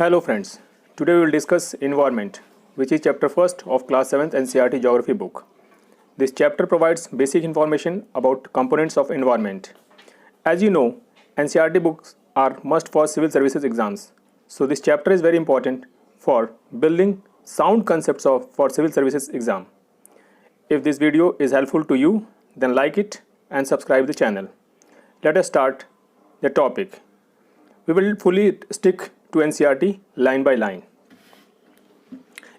Hello friends, today we will discuss environment, which is chapter 1st of class 7th NCERT geography book. This chapter provides basic information about components of environment. As you know, NCERT books are must for civil services exams. So this chapter is very important for building sound concepts for civil services exam. If this video is helpful to you, then like it and subscribe the channel. Let us start the topic. We will fully stick to NCERT line by line.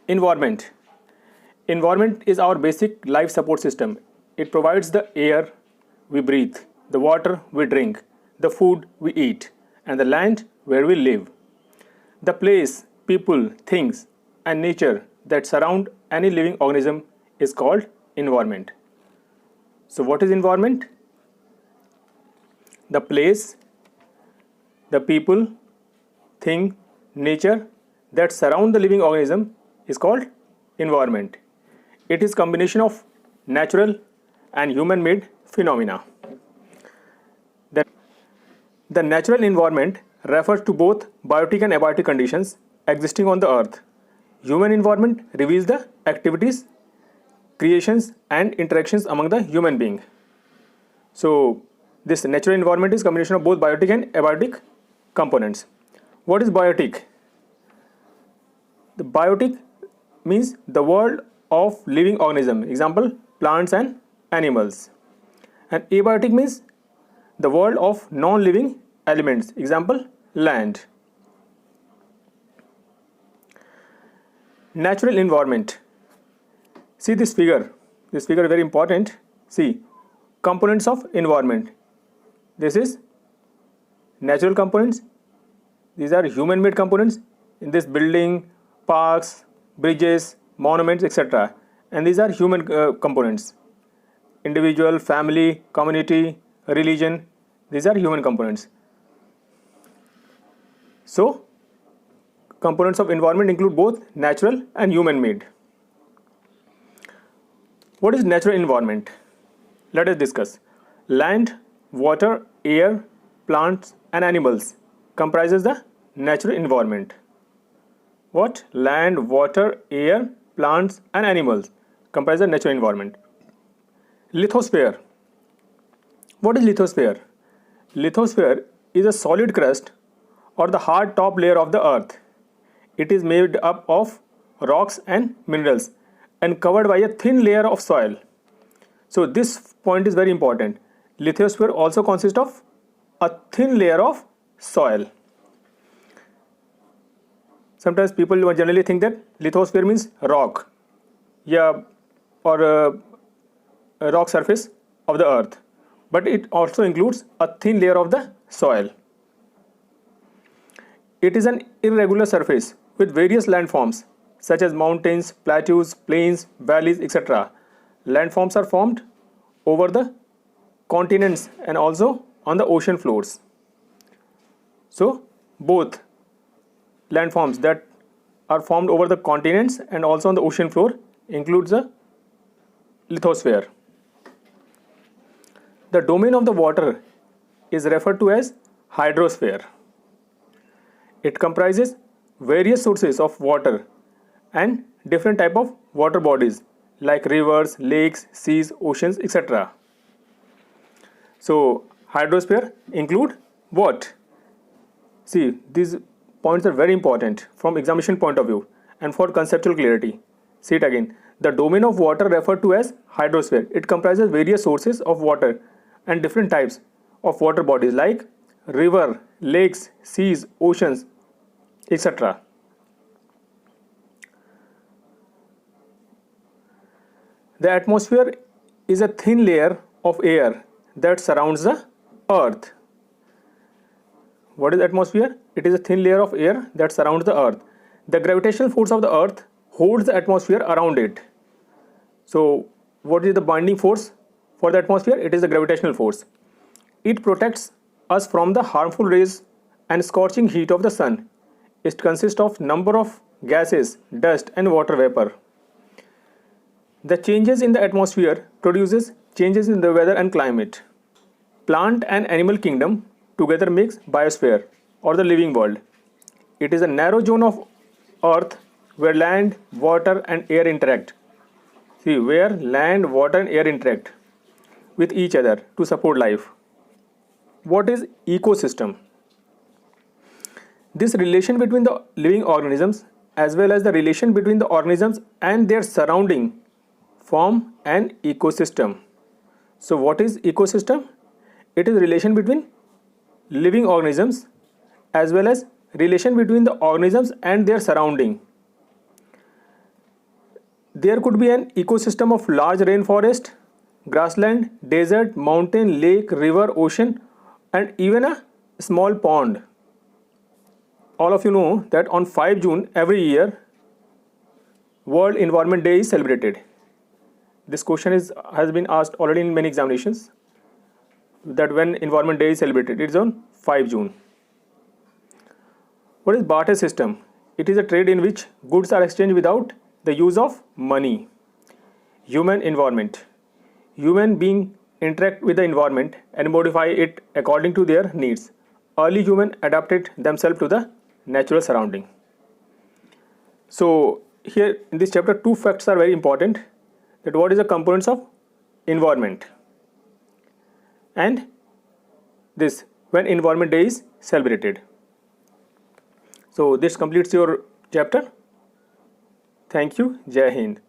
Environment. Environment is our basic life support system. It provides the air we breathe, the water we drink, the food we eat, and the land where we live. The place, people, things, and nature that surround any living organism is called environment. So what is environment? The place, the people, thing, nature that surround the living organism is called environment. It is combination of natural and human-made phenomena. The natural environment refers to both biotic and abiotic conditions existing on the earth. Human environment reveals the activities, creations and interactions among the human being. So this natural environment is combination of both biotic and abiotic components. What is biotic? The biotic means the world of living organism, example plants and animals. And abiotic means the world of non-living elements, example land. Natural environment. See this figure is very important. See, components of environment. This is natural components. These are human-made components in this building, parks, bridges, monuments, etc. And these are human components. Individual, family, community, religion. These are human components. So, components of environment include both natural and human-made. What is natural environment? Let us discuss. Land, water, air, plants, and animals comprises the natural environment. What? Land, water, air, plants and animals comprise the natural environment. Lithosphere. What is lithosphere? Lithosphere is a solid crust or the hard top layer of the earth. It is made up of rocks and minerals and covered by a thin layer of soil. So this point is very important. Lithosphere also consists of a thin layer of soil. Sometimes people generally think that lithosphere means rock, or a rock surface of the earth, but it also includes a thin layer of the soil. It is an irregular surface with various landforms such as mountains, plateaus, plains, valleys, etc. Landforms are formed over the continents and also on the ocean floors. So both landforms that are formed over the continents and also on the ocean floor includes the lithosphere. The domain of the water is referred to as hydrosphere. It comprises various sources of water and different type of water bodies like rivers, lakes, seas, oceans, etc. So hydrosphere include what? See, these points are very important from examination point of view and for conceptual clarity. See it again. The domain of water referred to as hydrosphere. It comprises various sources of water and different types of water bodies like river, lakes, seas, oceans, etc. The atmosphere is a thin layer of air that surrounds the earth. What is atmosphere? It is a thin layer of air that surrounds the earth. The gravitational force of the earth holds the atmosphere around it. So what is the binding force for the atmosphere? It is the gravitational force. It protects us from the harmful rays and scorching heat of the sun. It consists of number of gases, dust and water vapor. The changes in the atmosphere produces changes in the weather and climate. Plant and animal kingdom together makes biosphere or the living world. It is a narrow zone of earth where land, water and air interact. See, where land, water and air interact with each other to support life. What is ecosystem? This relation between the living organisms as well as the relation between the organisms and their surrounding form an ecosystem. So what is ecosystem? It is relation between living organisms as well as relation between the organisms and their surrounding. There could be an ecosystem of large rainforest, grassland, desert, mountain, lake, river, ocean and even a small pond. All of you know that on 5 June every year World Environment Day is celebrated. This question has been asked already in many examinations, that when Environment Day is celebrated. It is on 5 June. What is barter system? It is a trade in which goods are exchanged without the use of money. Human environment. Human beings interact with the environment and modify it according to their needs. Early humans adapted themselves to the natural surrounding. So here in this chapter, two facts are very important. That what is the components of environment and this when Environment Day is celebrated. So this completes your chapter. Thank you. Jai Hind.